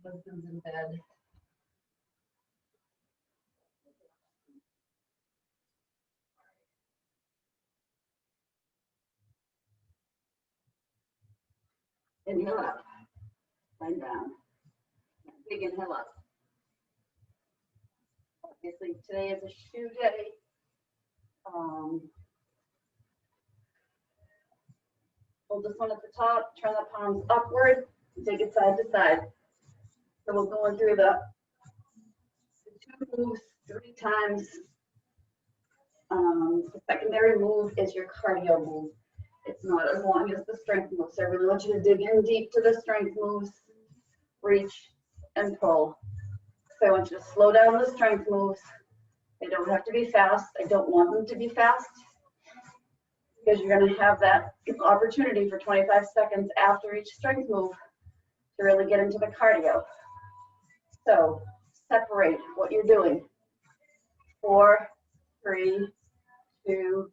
My husband's in bed. Inhale up, line down. Big inhale up. Obviously, today is a shoe day. Hold this one at the top, turn the palms upward, and take it side to side. So we're going through the 2 moves 3 times. The secondary move is your cardio move. It's not as long as the strength moves. So I really want you to dig in deep to the strength moves, reach and pull. So I want you to slow down the strength moves. They don't have to be fast. I don't want them to be fast because you're going to have that opportunity for 25 seconds after each strength move to really get into the cardio. So separate what you're doing. 4, 3, 2,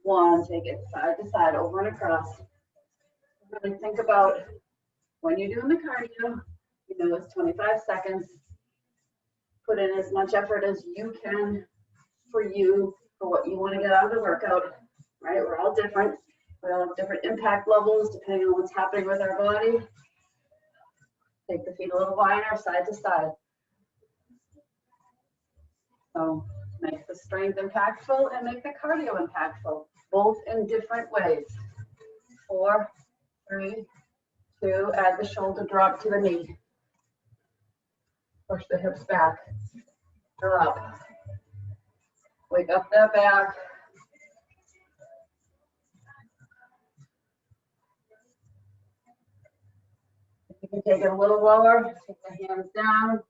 1. Take it side to side, over and across. Really think about when you're doing the cardio, you know it's 25 seconds. Put in as much effort as you can for you, for what you want to get out of the workout, right? We're all different. We all have different impact levels depending on what's happening with our body. Take the feet a little wider, side to side. So make the strength impactful and make the cardio impactful, both in different ways. 4, 3, 2, add the shoulder drop to the knee. Push the hips back, or up. Wake up that back. You can take it a little lower, take the hands down.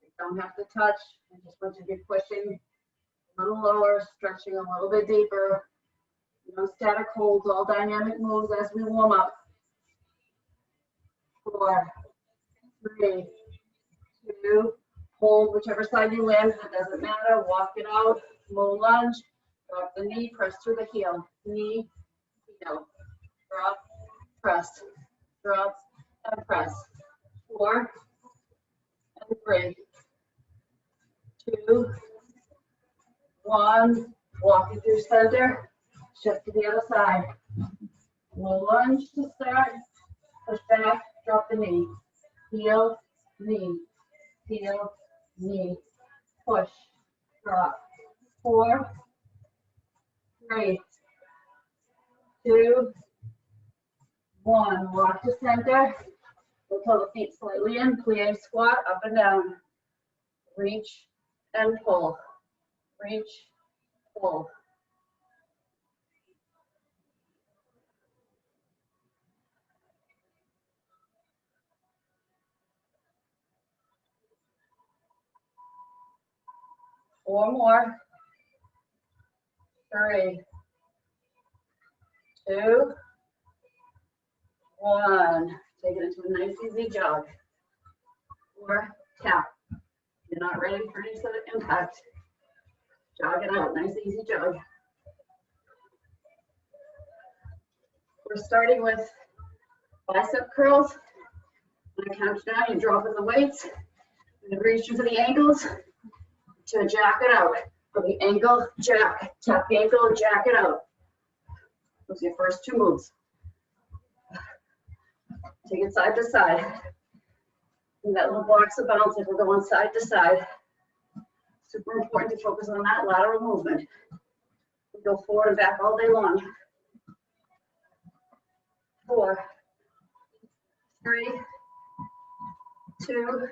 You don't have to touch. I just want you to be pushing a little lower, stretching a little bit deeper. No static holds, all dynamic moves as we warm up. 4, 3, 2, hold whichever side you land, it doesn't matter, walk it out, low lunge, drop the knee, press through the heel, knee, heel, drop, press, drop, and press. 4, and 3, 2, 1, walk it through center, shift to the other side. Low lunge to start, push back, drop the knee, heel, knee, heel, knee, push, drop. 4, 3, 2, 1. Walk to center. We'll pull the feet slightly in. Plie squat, up and down. Reach and pull. Reach, pull. Four more. 3, 2, 1. Take it into a nice easy jog. Or tap. You're not ready for any sort of impact. Jog it out. Nice easy jog. We're starting with bicep curls. When I count down, you drop in the weights. And reach into the ankles to jack it out. From the ankle, jack. Tap the ankle, jack it out. Those are your first 2 moves. Take it side to side. And that little box of bounce if we're going side to side. Super important to focus on that lateral movement. We go forward and back all day long. 4, 3, 2,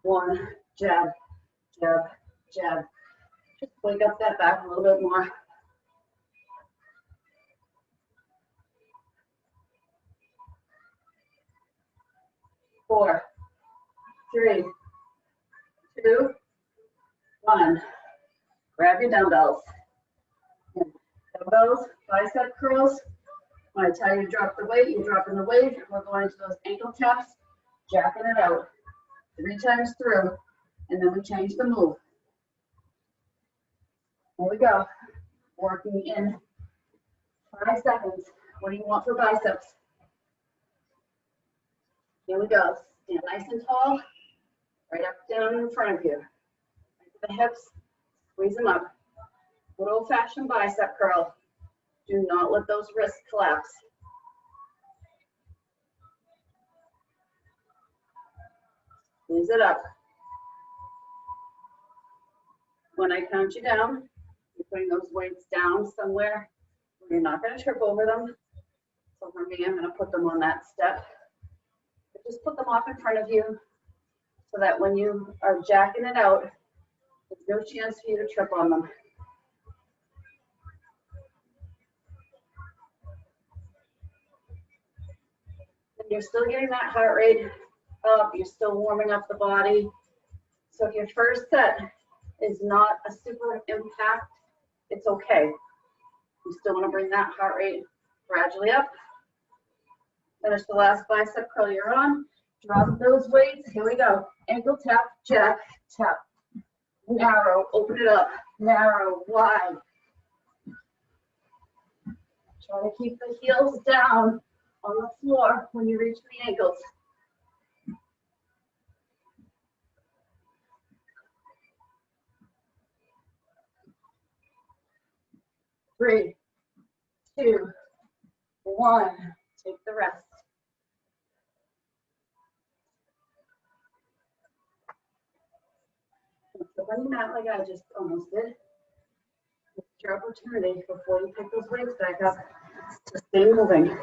1. Jab, jab, jab. Just wake up that back a little bit more. 4, 3, 2, 1. Grab your dumbbells. Dumbbells, bicep curls. When I tell you to drop the weight, you drop in the weight. We're going into those ankle taps, jacking it out 3 times through, and then we change the move. Here we go. Working in 5 seconds. What do you want for biceps? Here we go. stand nice and tall, right up, down in front of you. Right to the hips, squeeze them up. Good old-fashioned bicep curl. Do not let those wrists collapse. Squeeze it up. When I count you down, you're putting those weights down somewhere where you're not going to trip over them. So for me, I'm going to put them on that step. But just put them off in front of you so that when you are jacking it out, there's no chance for you to trip on them. And you're still getting that heart rate up. You're still warming up the body. So if your first set is not a super impact, it's okay. You still want to bring that heart rate gradually up. Finish the last bicep curl you're on. Drop those weights. Here we go. Ankle tap, jack, tap. Narrow, open it up. Narrow, wide. Try to keep the heels down on the floor when you reach the ankles. Three, two, one. Take the rest. So when you're not like I just almost did, it's your opportunity before you pick those weights back up to stay moving.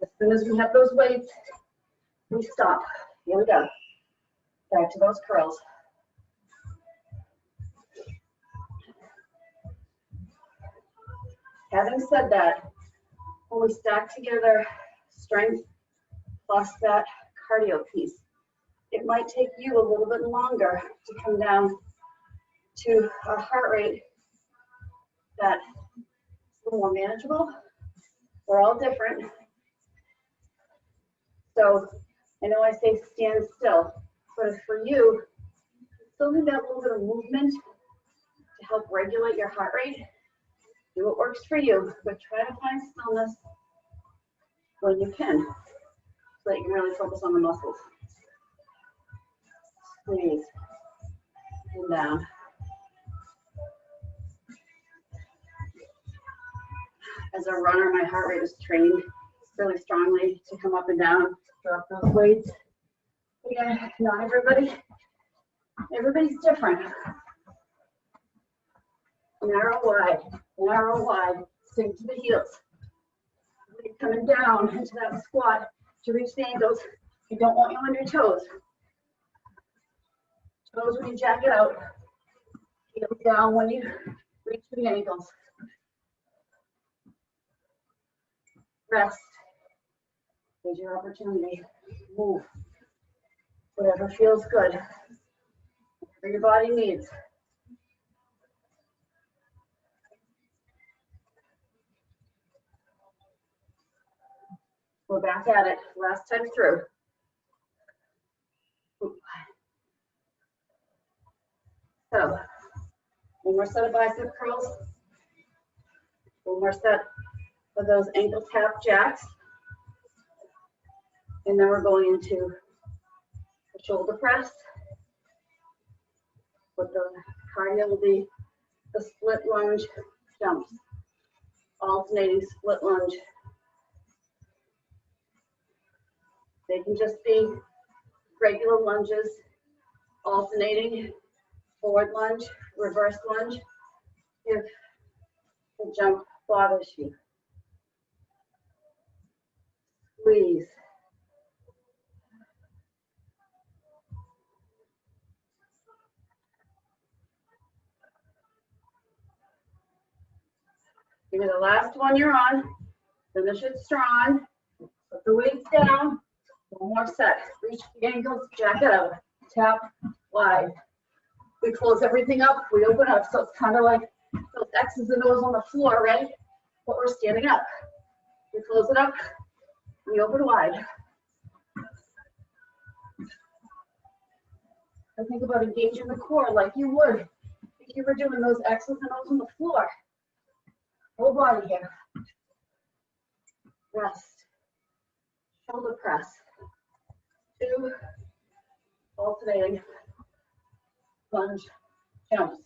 As soon as we have those weights, we stop. Here we go. Back to those curls. Having said that, when we stack together strength plus that cardio piece, it might take you a little bit longer to come down to a heart rate that is a little more manageable. We're all different. So I know I say stand still, but for you, you still need that little bit of movement to help regulate your heart rate. Do what works for you, but try to find stillness when you can, so that you can really focus on the muscles. Squeeze and down. As a runner, my heart rate is trained really strongly to come up and down, drop those weights. Again, not everybody's different. Narrow wide, sink to the heels. You're coming down into that squat to reach the ankles. You don't want you on your toes. Toes when you jack it out. Heels down when you reach the ankles. Rest. Here's your opportunity. Move. Whatever feels good. Whatever your body needs. We're back at it. Last time through. So, one more set of bicep curls. One more set of those ankle tap jacks. And then we're going into the shoulder press. But the cardio will be the split lunge jumps. Alternating split lunge. They can just be regular lunges, alternating forward lunge, reverse lunge, if the jump bothers you. Squeeze. Give me the last one you're on. Finish it strong. Put the weights down. One more set. Reach the ankles, jack it out. Tap, wide. We close everything up, we open up. So it's kind of like those X's and O's on the floor, right? But we're standing up. We close it up, we open wide. I think about engaging the core like you would if you were doing those X's and O's on the floor. Whole body here. Rest. Shoulder press. 2, alternating lunge jumps.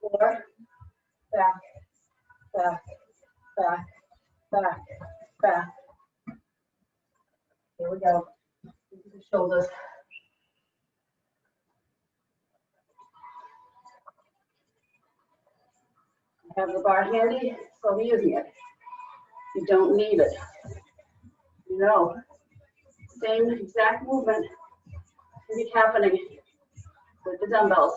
4, back, back, back, back, back. Here we go. Shoulders. Have the bar handy, so I'm using it. You don't need it. No. Same exact movement can be happening with the dumbbells.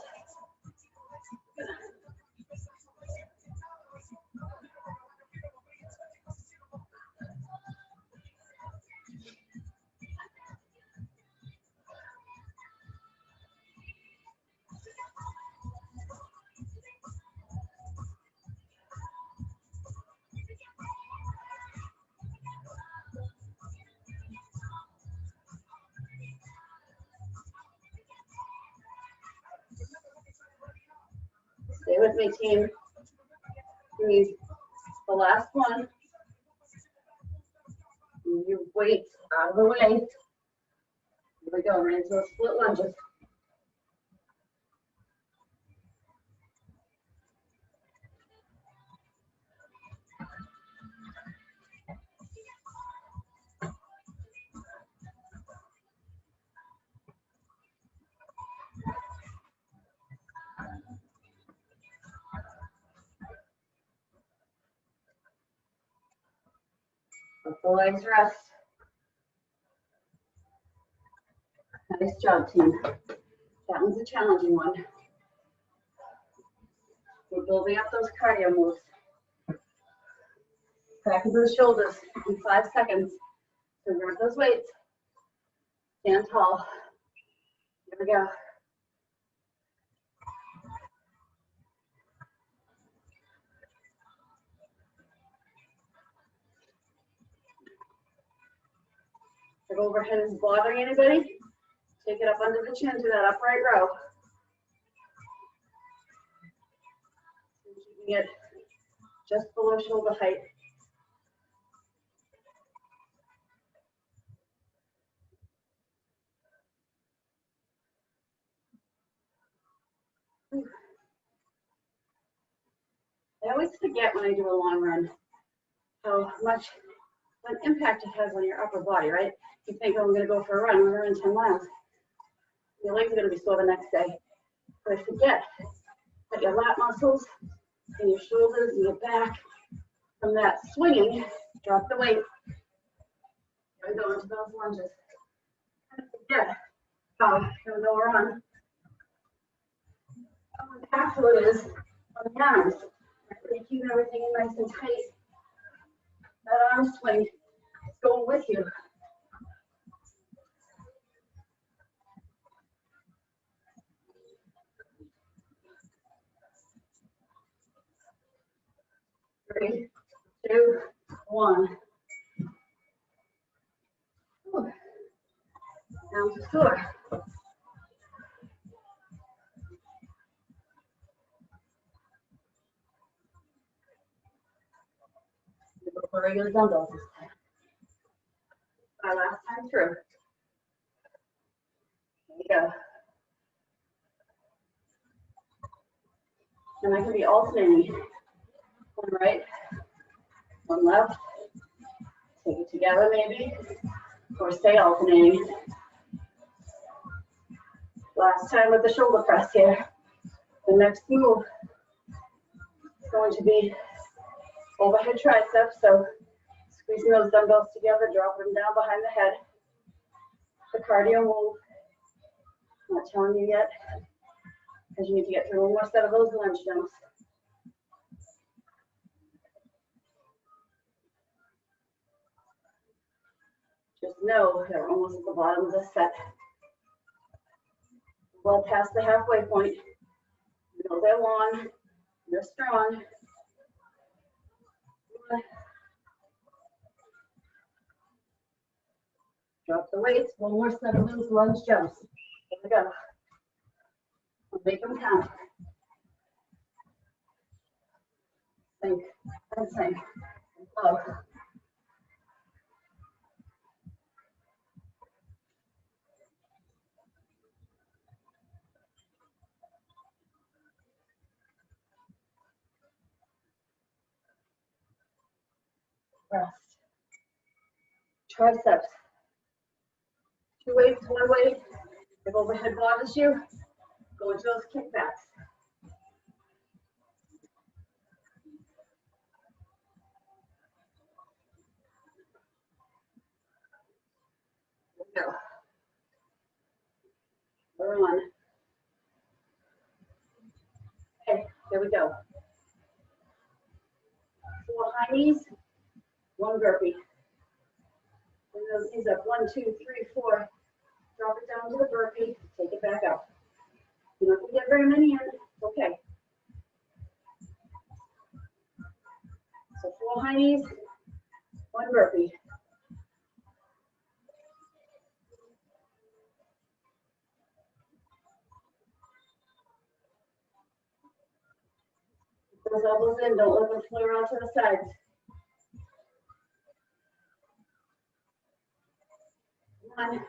Stay with me, team. Please. The last one. Move your weights out of the way. Here we go. We're into those split lunges. Let the legs rest. Nice job, team. That one's a challenging one. We're building up those cardio moves. Back into the shoulders in 5 seconds. So grab those weights. Stand tall. Here we go. If overhead is bothering anybody, take it up under the chin to that upright row. And keeping it just below shoulder height. I always forget when I do a long run how much an impact it has on your upper body, right? You think, oh, I'm going to go for a run, I'm going to run 10 miles. Your legs are going to be sore the next day. But I forget that your lat muscles and your shoulders and your back, from that swinging, drop the weight. Here we go into those lunges. I forget how we're on. How impactful it is on the arms. You're keeping everything nice and tight. That arm swing is going with you. Three, 2, 1. Down to 4. Go for regular dumbbells this time. Our last time through. There you go. And I can be alternating. One right, one left. Take it together maybe, or stay alternating. Last time with the shoulder press here. The next move is going to be overhead triceps. So squeezing those dumbbells together, dropping them down behind the head. The cardio move. I'm not telling you yet, because you need to get through one more set of those lunge jumps. Just know that we're almost at the bottom of this set. Well past the halfway point. You know they're long, they're strong. Drop the weights, one more set of those lunge jumps. Here we go. We'll make them count. Sink and sink. Low. Rest. Triceps. 2 weights, 1 weight. If overhead bothers you, go into those kickbacks. Go. We're on. Okay, here we go. 4 high knees, 1 burpee. Bring those knees up. 1, 2, 3, 4. Drop it down to the burpee. Take it back up. You're not going to get very many in. Okay. So 4 high knees, 1 burpee. Those elbows in, don't let them flare out to the sides. One.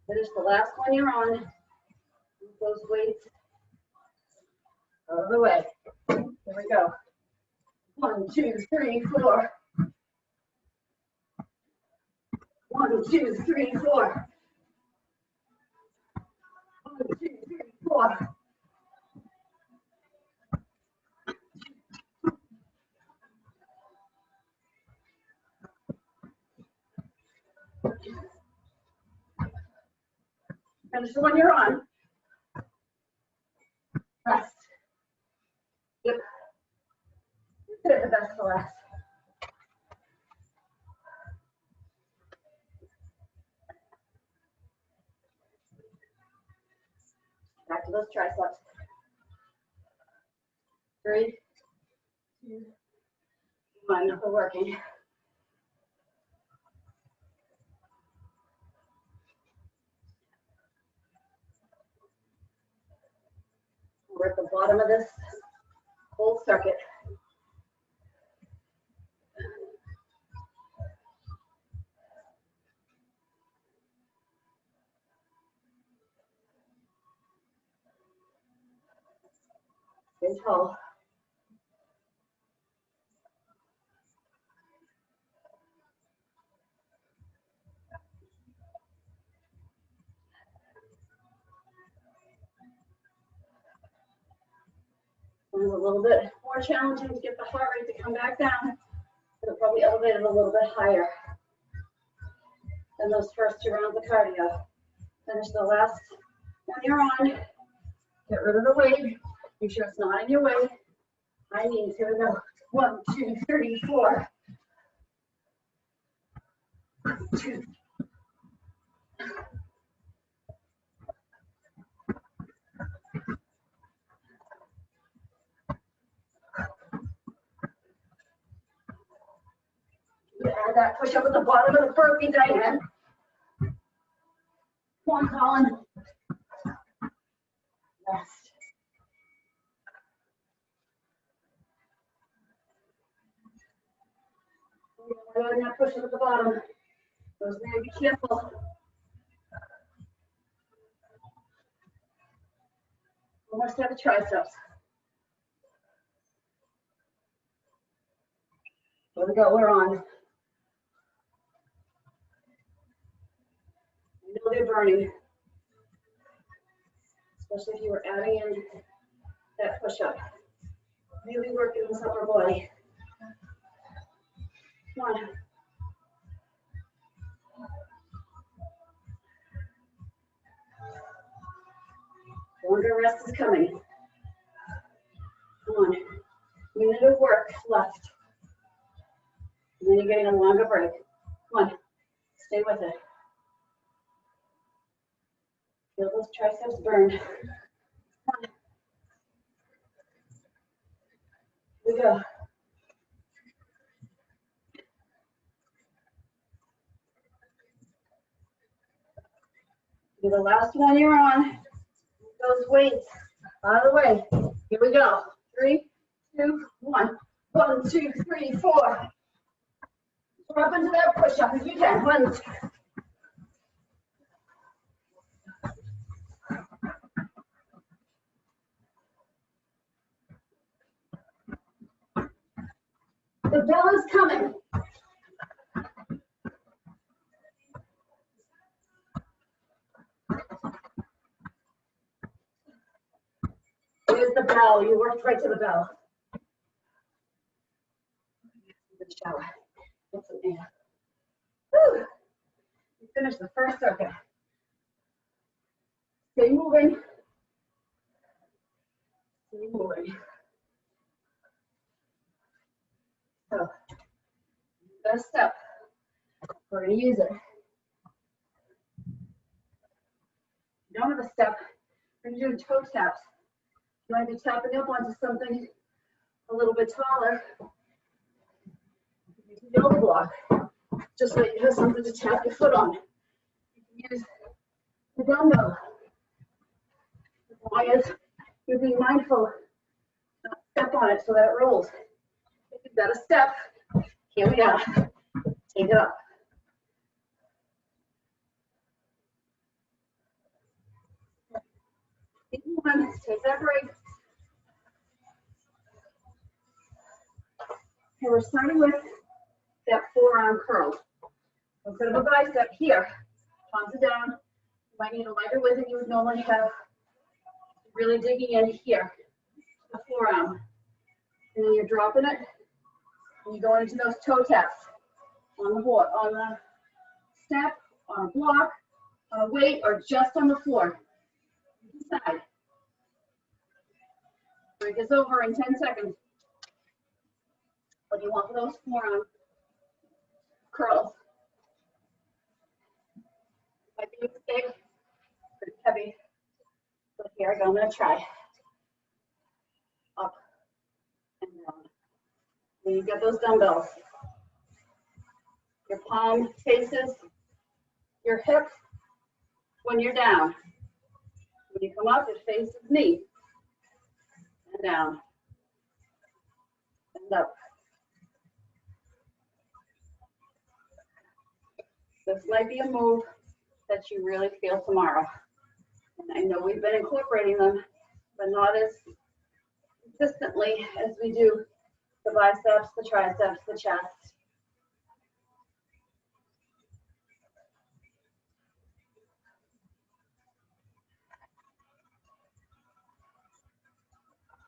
Finish the last one you're on. Move those weights out of the way. Here we go. 1, 2, 3, 4. 1, 2, 3, 4. 1, 2, 3, 4. Finish the one you're on. Rest. Yep. Save the best for last. Back to those triceps. 3, 2, 1. We're working. We're at the bottom of this whole circuit. Stay tall. It was a little bit more challenging to get the heart rate to come back down. It'll probably elevate it a little bit higher than those first 2 rounds of cardio. Finish the last one you're on. Get rid of the weight. Make sure it's not in your way. High knees. Here we go. 1, 2, 3, 4. 2. Add that push up at the bottom of the burpee, Diane. Come on, Colin. Rest. We're doing that push up at the bottom. Rosemary, be careful. One more set of triceps. Here we go, we're on. I know they're burning, especially if you were adding in that push-up. Really working this upper body. Come on. Longer rest is coming. Come on. Minute of work left. And then you're getting a longer break. Come on. Stay with it. Feel those triceps burn. Come on. Here we go. Do the last one you're on. Those weights out of the way. Here we go. 3, 2, 1. 1, 2, 3, 4. Drop into that push-up if you can. 1, 2. The bell is coming. Here's the bell. You worked right to the bell. Good shower. Get some air. Whew. You finished the first circuit. Stay moving. Stay moving. So, got a step. We're going to use it. If you don't have a step, we're going to do toe taps. You want to be tapping up onto something a little bit taller. You can yoga block, just so you have something to tap your foot on. You can use the dumbbell. As long as you're being mindful, not step on it so that it rolls. If you've got a step, here we are. Take it up. Keep moving. Take that break. Okay, we're starting with that forearm curl. Instead of a bicep here, palms it down. You might need a lighter weight than you would normally have. Really digging in here, the forearm. And then you're dropping it, and you're going into those toe taps on the board, on the step, on a block, on a weight, or just on the floor. You decide. Break this over in 10 seconds. What do you want for those forearm curls? Might be a mistake, pretty heavy. So here I go, I'm gonna try. Up and down. Then you get those dumbbells. Your palm faces your hip when you're down. When you come up, it faces me. And down. And up. This might be a move that you really feel tomorrow. And I know we've been incorporating them, but not as consistently as we do the biceps, the triceps, the chest.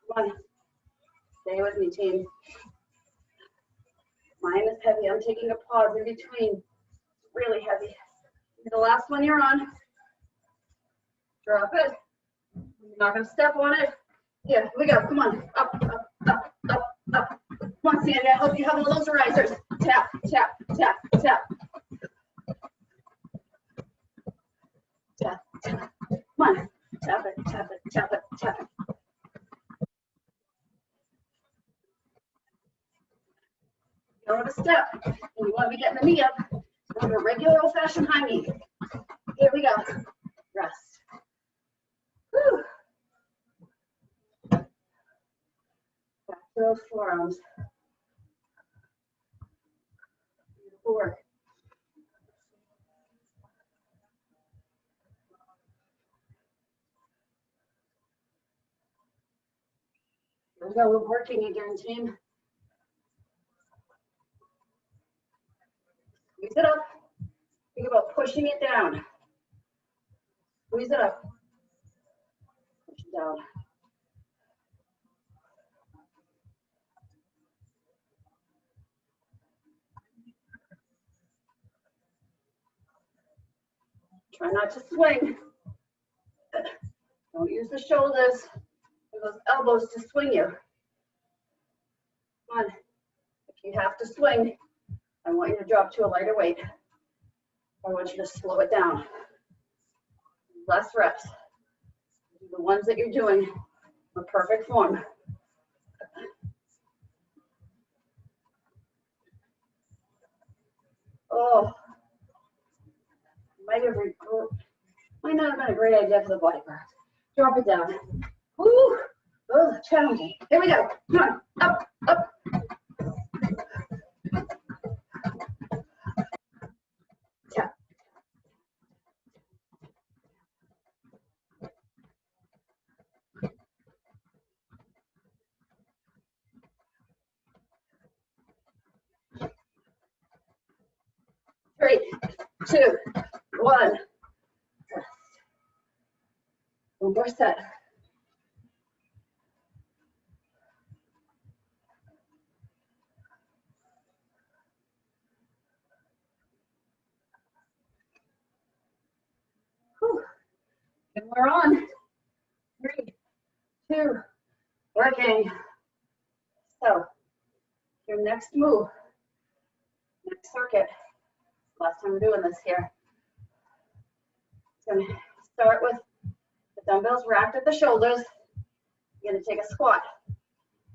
Come on, stay with me, team. Mine is heavy. I'm taking a pause in between. Really heavy. The last one you're on. Drop it. You're not going to step on it. Here we go. Come on. Up, up, up, up, up. Come on, Sandy. I hope you have one of those risers. Tap, tap, tap, tap. Tap, tap. Come on. Tap it, tap it, tap it, tap it. You don't have a step, and you want to be getting the knee up. Go to a regular old-fashioned high knee. Here we go. Rest. Whew. Back to those forearms. Beautiful work. Here we go. We're working again, team. Squeeze it up. Think about pushing it down. Squeeze it up. Push it down. Try not to swing. Don't use the shoulders or those elbows to swing you. Come on. If you have to swing, I want you to drop to a lighter weight. I want you to slow it down. Less reps. The ones that you're doing are perfect form. Oh, might not have been a great idea for the body part. Drop it down. Woo! Oh, challenging. Here we go. Come on. Up, up. Tap. 2, 1. Rest. One more set. Whew. And we're on. 3, 2, working. So, your next move, next circuit, last time we're doing this here. Going to start with the dumbbells racked at the shoulders. You're going to take a squat.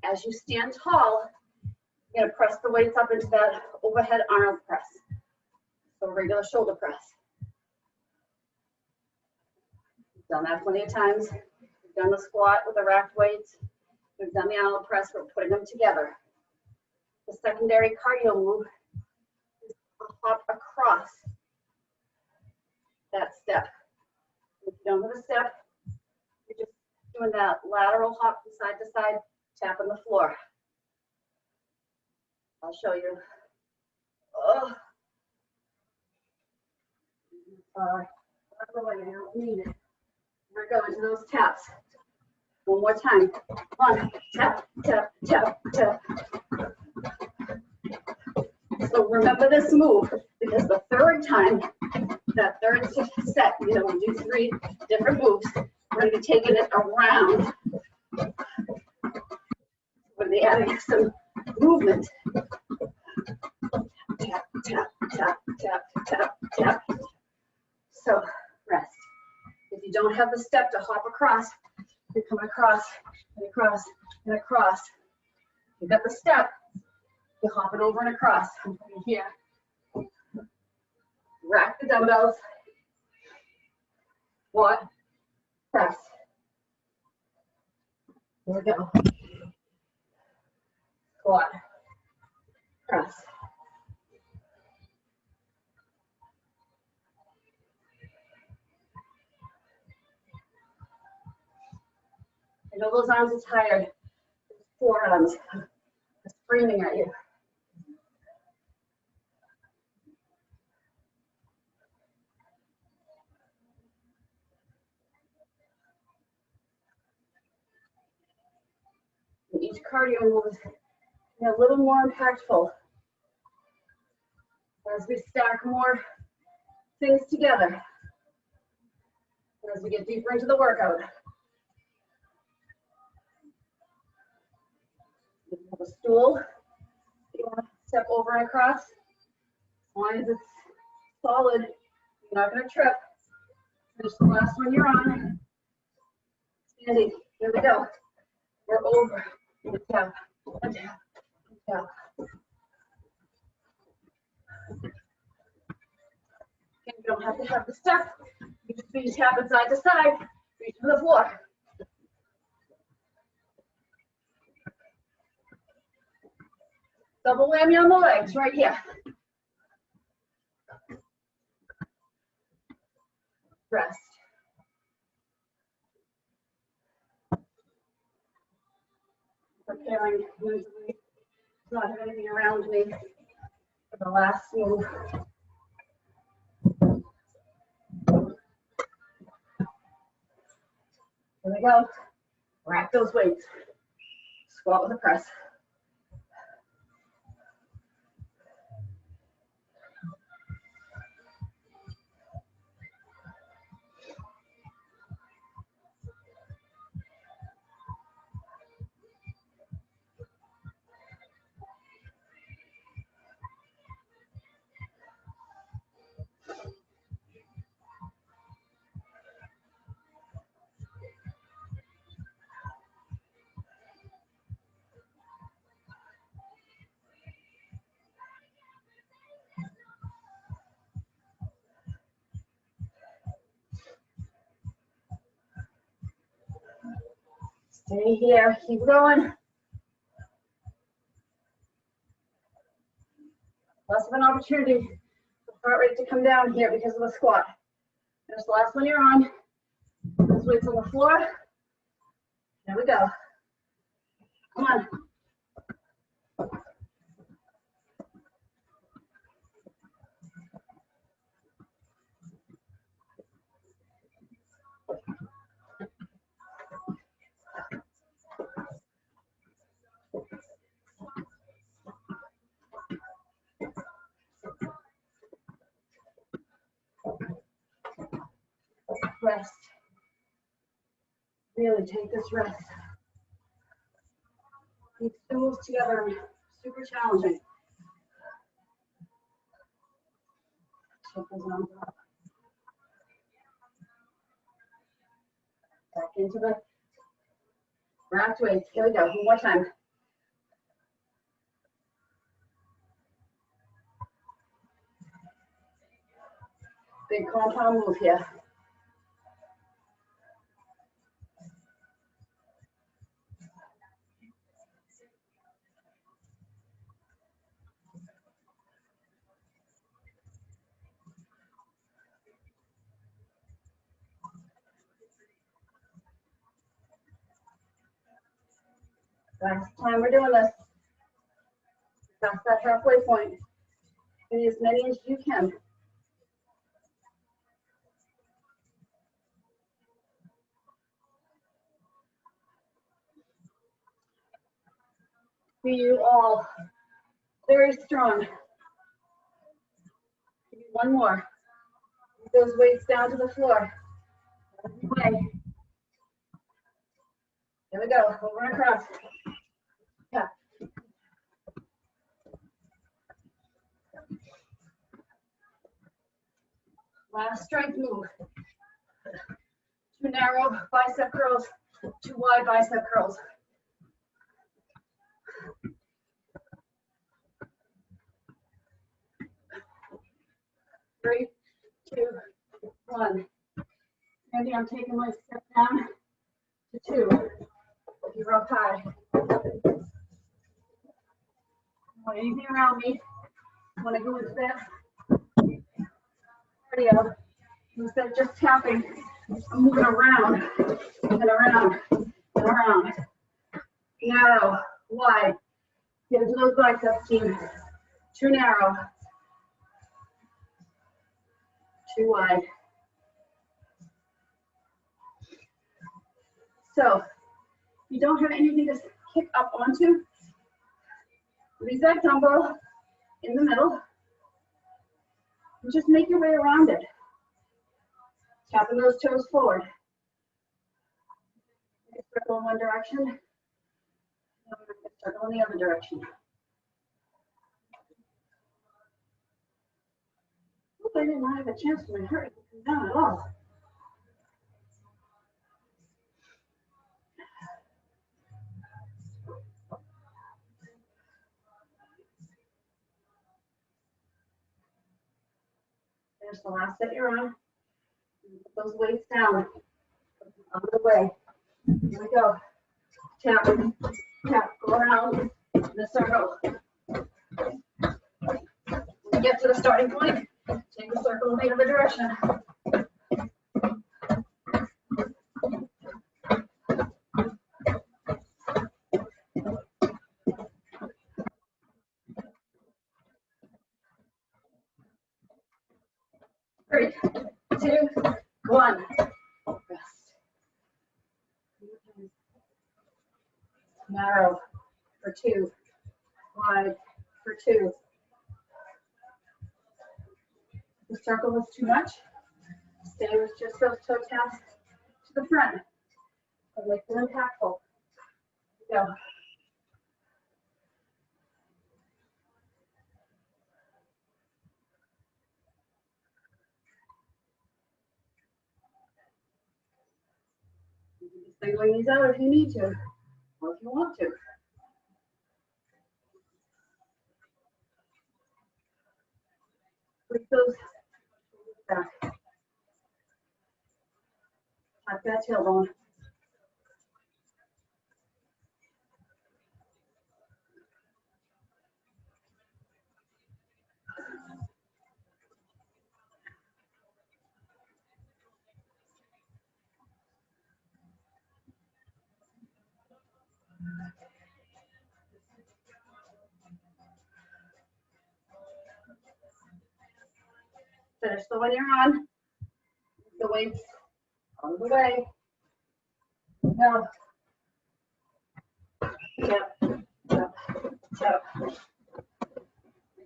As you stand tall, you're going to press the weights up into that overhead arm press. So regular shoulder press. We've done that plenty of times. We've done the squat with the racked weights. We've done the arm press. We're putting them together. The secondary cardio move is a hop across that step. If you don't have a step, you're just doing that lateral hop from side to side, tapping the floor. I'll show you. Oh. I don't need it. We're going to those taps. One more time. 1, tap, tap, tap, tap. So remember this move, because the third time, that third set, we do 3 different moves. We're going to be taking it around. We're going to be adding some movement. Tap, tap, tap, tap, tap, tap. So rest. If you don't have the step to hop across, you're coming across and across and across. You've got the step. You hop it over and across. I'm putting here. Rack the dumbbells. Squat. Press. Here we go. Squat. Press. I know those arms are tired. Those forearms are screaming at you. And each cardio move is a little more impactful as we stack more things together. As we get deeper into the workout. You have a stool. You want to step over and across. As long as it's solid, you're not going to trip. Finish the last one you're on. Standing. Here we go. We're over. Tap, tap, tap. You don't have to have the step. You just be tapping side to side, reach for the floor. Double whammy on the legs right here. Rest. Preparing mentally, not have anything around me for the last move. Here we go. Rack those weights. Squat with a press. Stay here, keep going. Less of an opportunity for heart rate to come down here because of the squat. There's the last one you're on. Those weights on the floor. There we go. Come on. rest. Really take this rest. These two moves together are super challenging. Take those arms up. Back into the wrapped weights. Here we go. One more time. Big compound move here. Last time we're doing this. Past that halfway point. Give as many as you can. Be you all very strong. One more. Those weights down to the floor. Okay. Here we go. Over and across. Yeah. Last strength move. 2 narrow bicep curls, 2 wide bicep curls. 3, 2, 1. Maybe I'm taking my step down to 2. If you're up high. I don't want anything around me. I want to go into that cardio. Instead of just tapping, I'm moving around and around and around. Narrow, wide. Get into those biceps, team. 2 narrow. 2 wide. So, if you don't have anything to kick up onto, leave that dumbbell in the middle and just make your way around it. Tapping those toes forward. Circle in one direction, circle in the other direction. Oop, I did not have a chance for my heart to come down at all. There's the last set you're on. Put those weights down. Out of the way. Here we go. Tap, tap, go around in a circle. When you get to the starting point, take a circle in the other direction. Three, 2, 1. Rest. Narrow for 2. Wide for 2. The circle was too much. Stay with just those toe taps to the front. And make them impactful. Go. Singling these out if you need to, or if you want to. Put those back. Tuck that tailbone. Finish the one you're on. The weights out of the way. Go. Tap, tap, tap.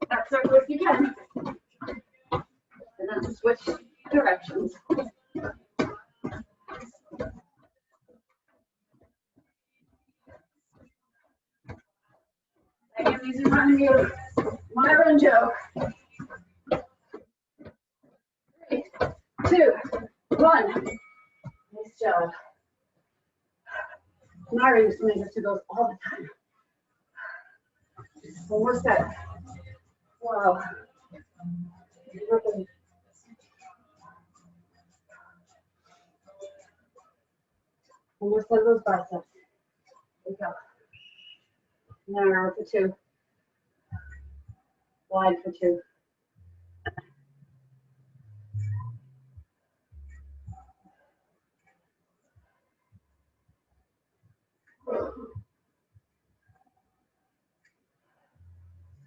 That circle if you can. And then switch directions. Easy running you, Myra and Joe. 3, 2, 1. Nice job. Myra used to make us do those all the time. One more set. Wow. One more set of those biceps. There we go. Narrow for 2. Wide for 2.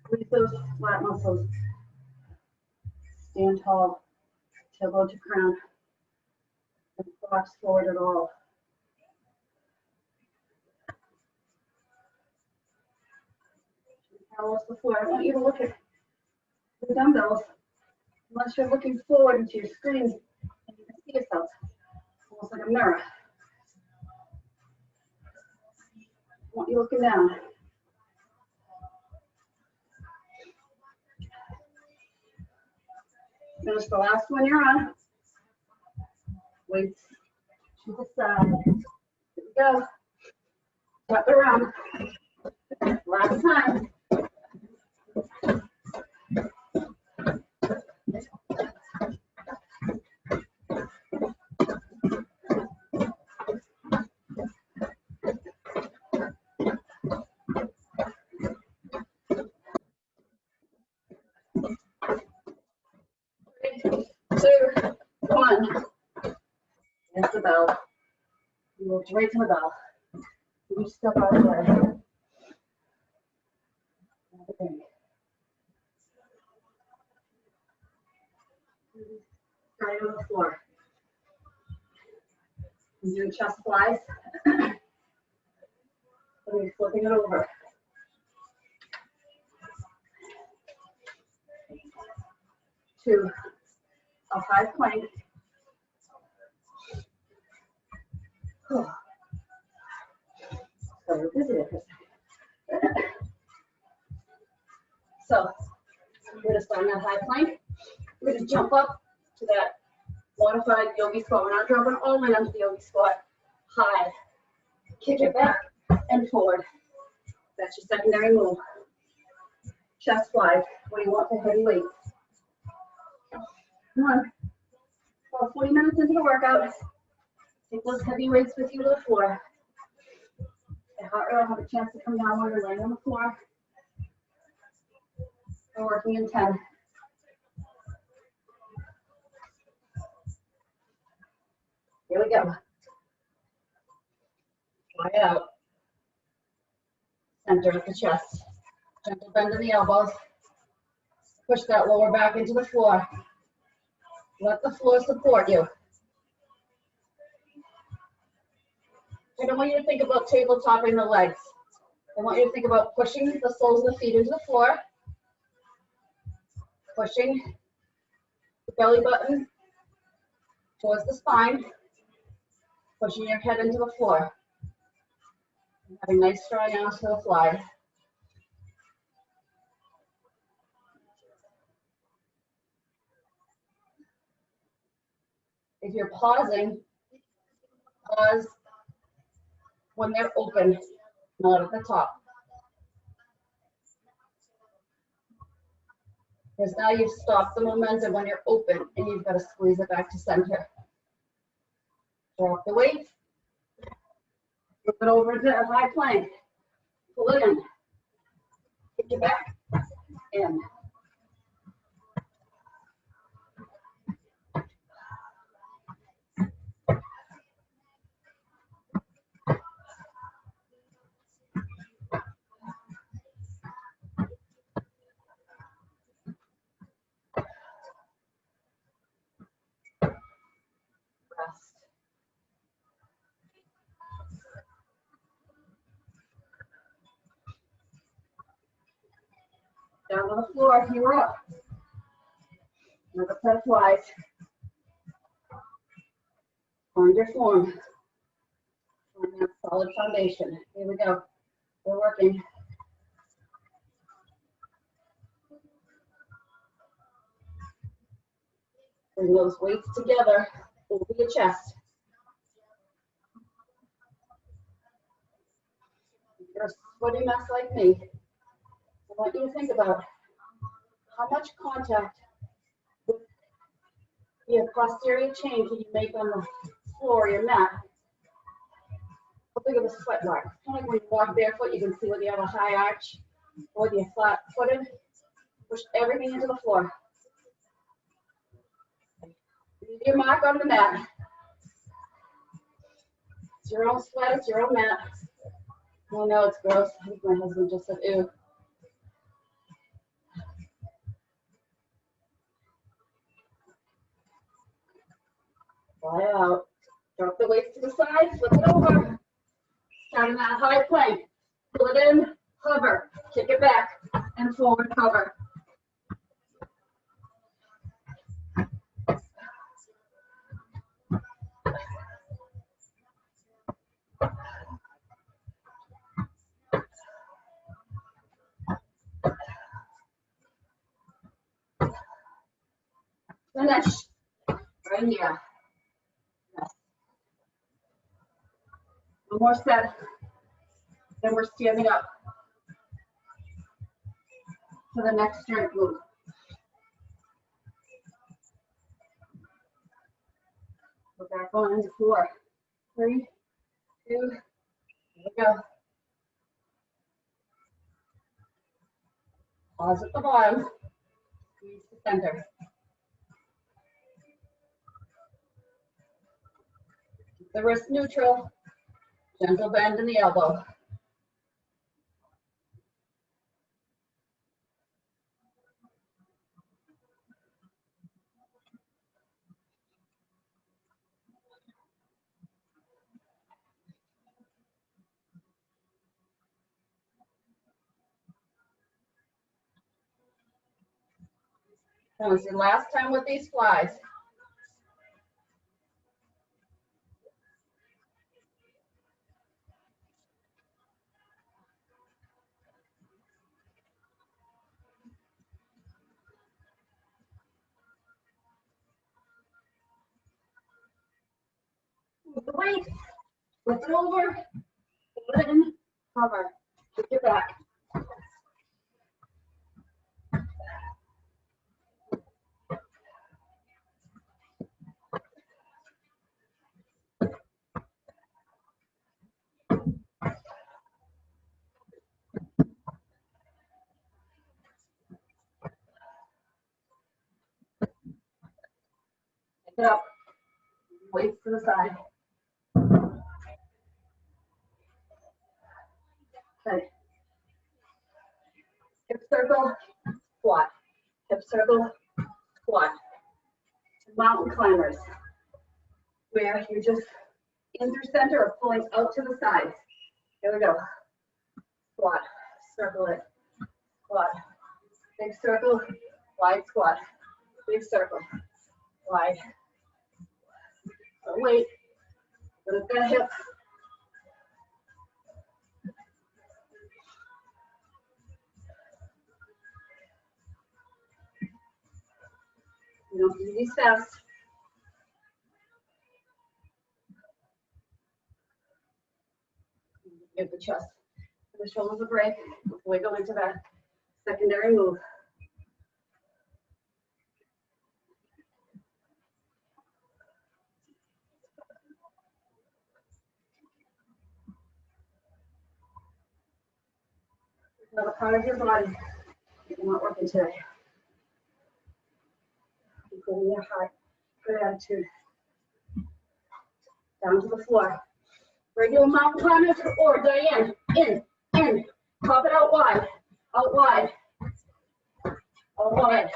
Squeeze those flat muscles. Stand tall. Tailbone to crown. Don't collapse forward at all. Almost before. I want you to look at the dumbbells. Unless you're looking forward into your screen and you can see yourself. Almost like a mirror. I want you looking down. Finish the last one you're on. Weights to the side. Here we go. Tap it around. Last time. 3, 2, 1. There's the bell. You move right to the bell. You step out of the way. Right on the floor. I'm doing chest flies. And we're flipping it over. Two. A high plank. So we're busy for a second. So we're going to start on that high plank. We're going to jump up to that modified yogi squat. We're not dropping all the way onto the yogi squat. High. Kick it back and forward. That's your secondary move. Chest flies. What do you want for heavy weights? Come on. About 40 minutes into the workout. Take those heavy weights with you to the floor. The heart rate will have a chance to come down while you're laying on the floor. We're working in 10. Here we go. Try it out. Center at the chest. Gentle bend in the elbows. Push that lower back into the floor. Let the floor support you. I don't want you to think about tabletopping the legs. I want you to think about pushing the soles of the feet into the floor. Pushing the belly button towards the spine. Pushing your head into the floor. Having nice strong arms for the fly. If you're pausing, pause when they're open, not at the top. Because now you've stopped the momentum when you're open and you've got to squeeze it back to center. Drop the weight. Flip it over to a high plank. Pull it in. Kick it back. In. Rest. Down on the floor if you were up. Another set of flies. Find your form. Find that solid foundation. Here we go. We're working. Bring those weights together over your chest. If you're a sweaty mess like me, I want you to think about how much contact with your posterior chain can you make on the floor, your mat. How big of a sweat mark? Kind of like when you walk barefoot, you can see whether you have a high arch or whether you're flat footed. Push everything into the floor. Leave your mark on the mat. It's your own sweat, it's your own mat. I know it's gross. I think my husband just said, ew. Fly out. Drop the weights to the side, flip it over. Start in that high plank. Pull it in, hover. Kick it back and forward, hover. Finish. Right here. Yes. One more set. Then we're standing up to the next strength move. We're back on into 4, 3, 2, here we go. Pause at the bottom. Squeeze the center. Keep the wrist neutral. Gentle bend in the elbow. That was your last time with these flies. Move the weight, flip it over, pull it in, hover, kick it back. Pick it up, weights to the side. Okay. Hip circle, squat. Hip circle, squat. Mountain climbers, where you're just in through center or pulling out to the sides. Here we go. Squat, circle it, squat. Big circle, wide squat. Big circle, wide. So wait, lift that hip. You don't do these fast. Give the chest and the shoulders a break before we go into that secondary move. Another part of your body you're not working today. Including your heart, good attitude. Down to the floor. Regular mountain climbers or Diane, in, pop it out wide, out wide, out wide.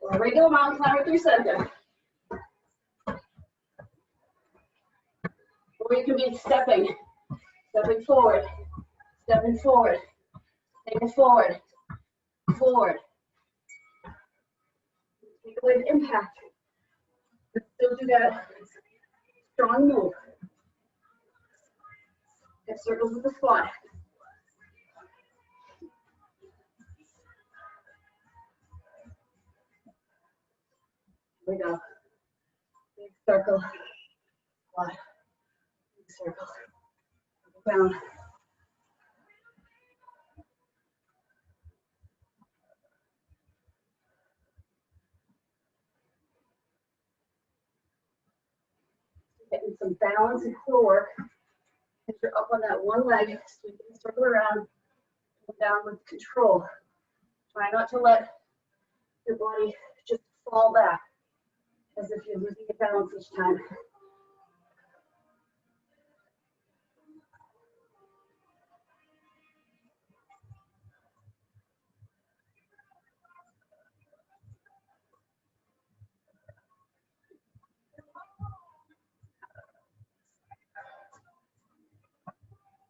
Or regular mountain climber through center. Or you can be stepping forward, taking forward. Take away the impact. But still do that strong move. Hip circles with the squat. we go. Big circle. Squat. Big circle. Down. Getting some balance and core work. If you're up on that one leg, so you can circle around, come down with control. Try not to let your body just fall back as if you're losing your balance each time.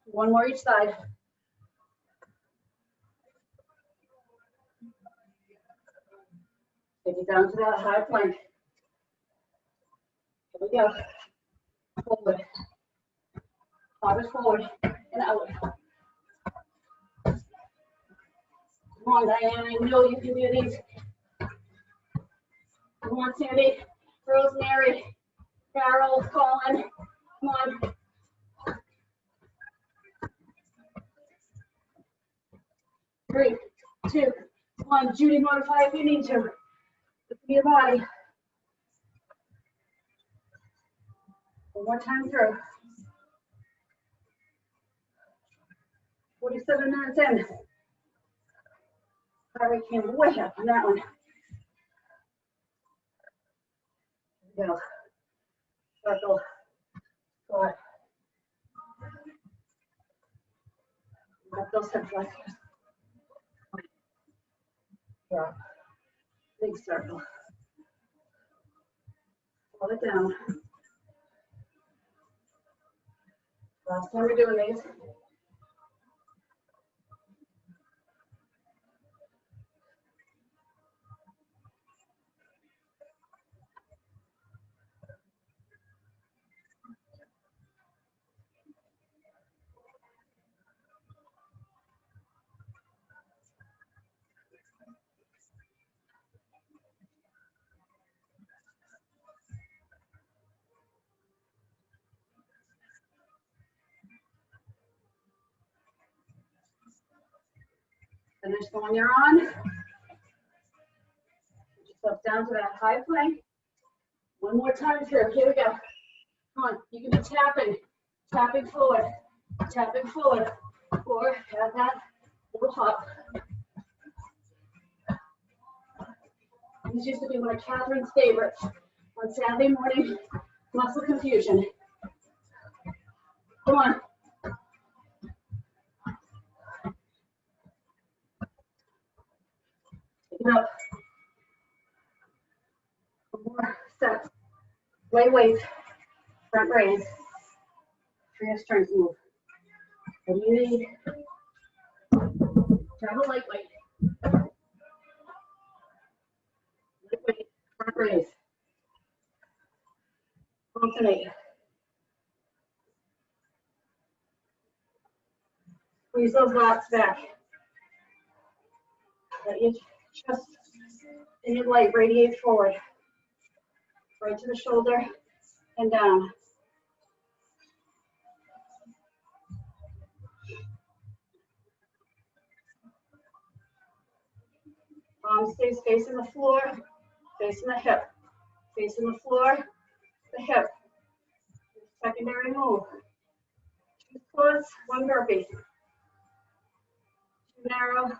One more each side. Take it down to that high plank. Here we go. Forward. Pop it forward and out. Come on, Diane. I know you can do these. Come on, Sandy. Rosemary. Carol. Colin. Come on. Three, two, one. Judy, modify if you need to. Look at your body. One more time through. 47 minutes in. Heart rate came way up on that one. Here we go. Circle. Squat. Got those hip flexors. Drop. Big circle. Hold it down. Last time we're doing these. Finish the one you're on. Put yourself down to that high plank. One more time through. Here we go. Come on. You can be tapping forward, or have that little hop. These used to be one of Catherine's favorites on Saturday morning muscle confusion. Come on. Up. One more set. Light weight. Front raise. For your strength move. What do you need? Grab a lightweight. Lightweight. Front raise. Alternate. Squeeze those lats back. Let your chest and your leg radiate forward. Right to the shoulder and down. Arm stays facing the floor, facing the hip. Facing the floor, the hip. Secondary move. 2 squats, 1 burpee. 2 narrow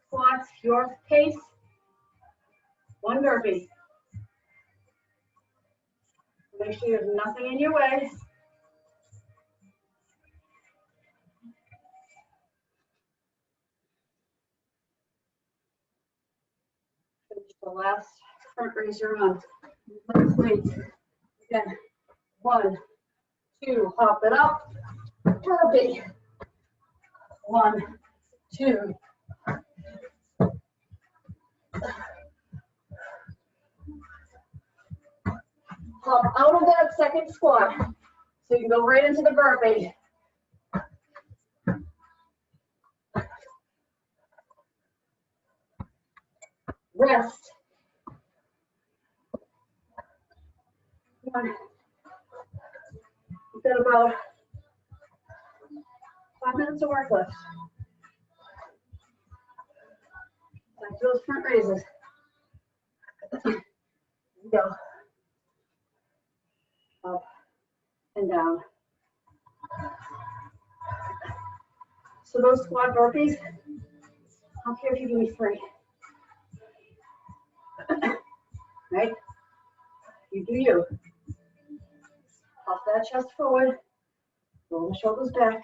squats, your pace. 1 burpee. Make sure you have nothing in your way. Finish the last front raise you're on. Let's wait. Again. 1, 2, hop it up. Burpee. 1, 2. Hop out of that second squat. So you can go right into the burpee. Rest. Come on. You've got about 5 minutes of work left. Back to those front raises. Here we go. Up and down. So those squat burpees, I don't care if you give me 3. Right? You do you. Puff that chest forward. Roll the shoulders back.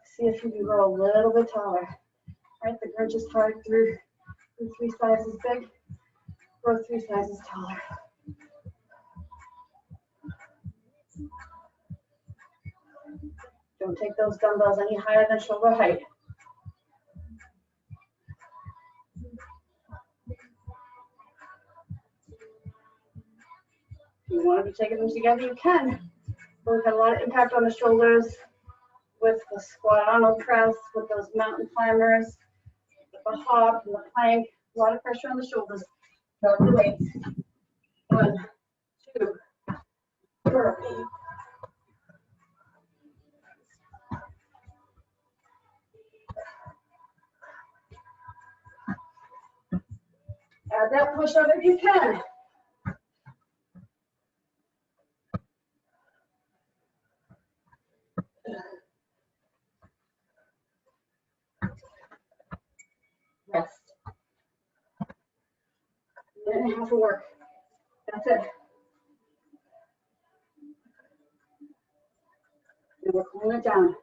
See if you can grow a little bit taller. Right, the grunge is hard through 3 sizes big. Grow 3 sizes taller. Don't take those dumbbells any higher than shoulder height. If you want to be taking them together, you can. But we've had a lot of impact on the shoulders with the squat Arnold press, with those mountain climbers, with the hop and the plank. A lot of pressure on the shoulders. Drop the weights. 1, 2, burpee. Add that push up if you can. Rest. Minute and a half of work. That's it. And we're cooling it down.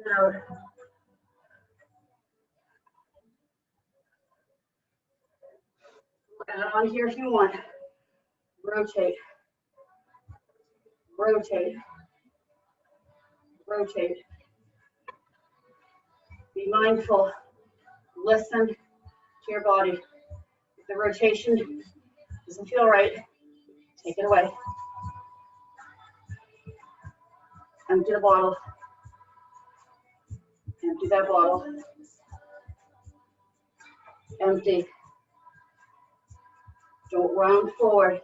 Loud. Add on here if you want. Rotate. Rotate. Rotate. Be mindful. Listen to your body. If the rotation doesn't feel right, take it away. Empty the bottle. Empty that bottle. Empty. Don't round forward.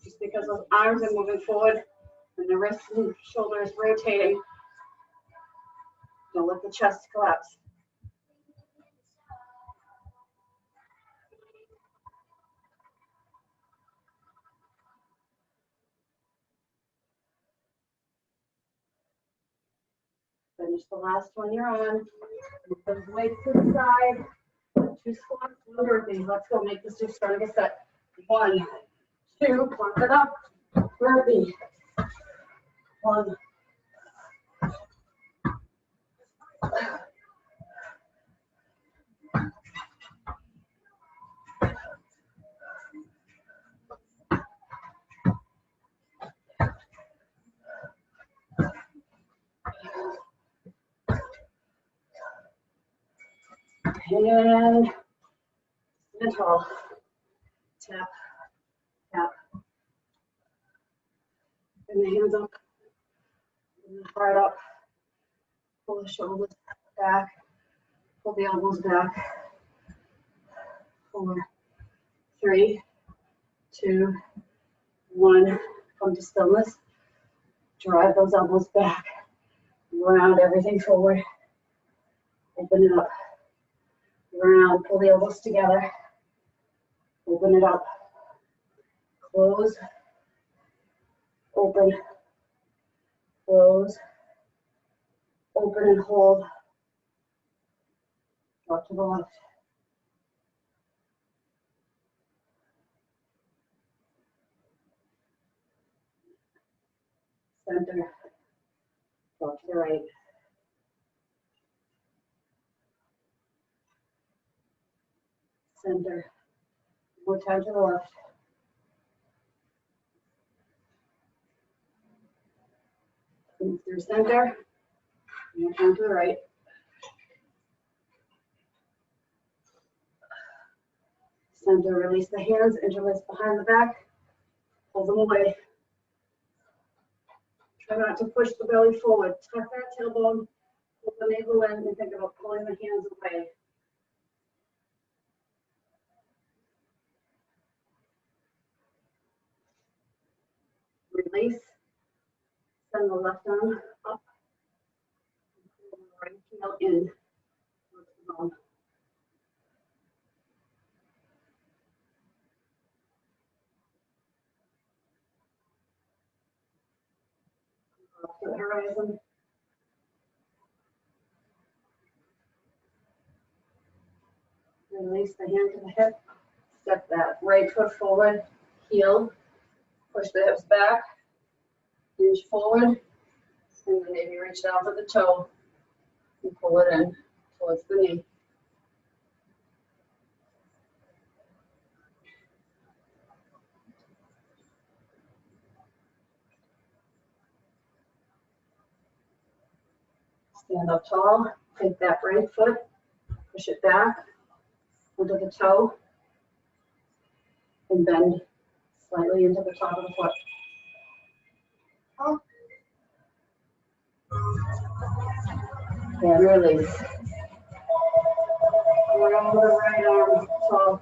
Just because those arms are moving forward and the wrists and shoulders rotating, don't let the chest collapse. Finish the last one you're on. Move those weights to the side. 2 squats, 1 burpee. Let's go. Make this your strongest set. 1, 2, pump it up. Burpee. 1. And stand tall. Tap, tap. Bring the hands up. Bring the heart up. Pull the shoulders back. Pull the elbows back. 4, 3, 2, 1. Come to stillness. Drive those elbows back. Round everything forward. Open it up. Round, pull the elbows together. Open it up. Close. Open. Close. Open and hold. Drop to the left. Center. Drop to the right. Center. More time to the left. Move through center. More time to the right. Center, release the hands, interlace behind the back. Pull them away. Try not to push the belly forward. Tuck that tailbone, pull the navel in, and think about pulling the hands away. Release. Send the left arm up. Right heel in. Up to the horizon. Release the hand to the hip. Step that right foot forward. Heel. Push the hips back. Hinge forward. And then maybe reach down for the toe. And pull it in towards the knee. Stand up tall. Take that right foot. Push it back onto the toe. And bend slightly into the top of the foot. And release. Roll the right arm tall.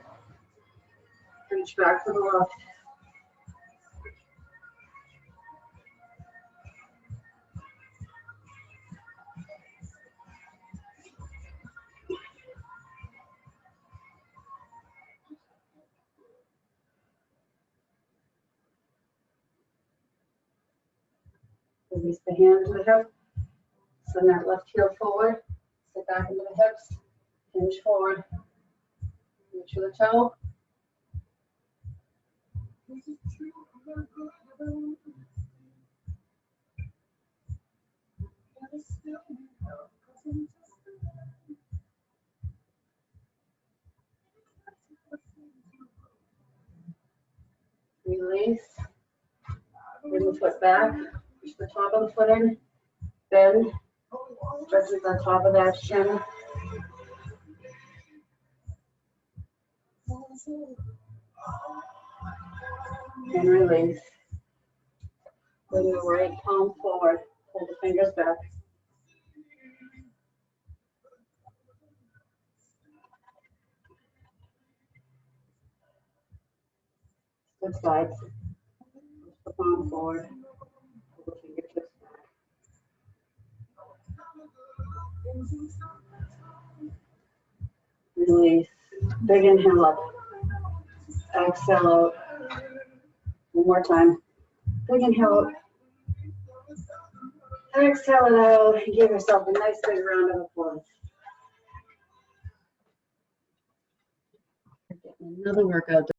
Reach back to the left. Release the hand to the hip. Send that left heel forward. Sit back into the hips. Hinge forward. Reach for the toe. Release. Bring the foot back. Push the top of the foot in. Bend. Stretches the top of that shin. And release. Bring the right palm forward. Pull the fingers back. Good sides. Push the palm forward. Pull the fingertips back. Release. Big inhale up. Exhale out. One more time. Big inhale up. Exhale it out. Give yourself a nice big round of applause. Getting another workout done.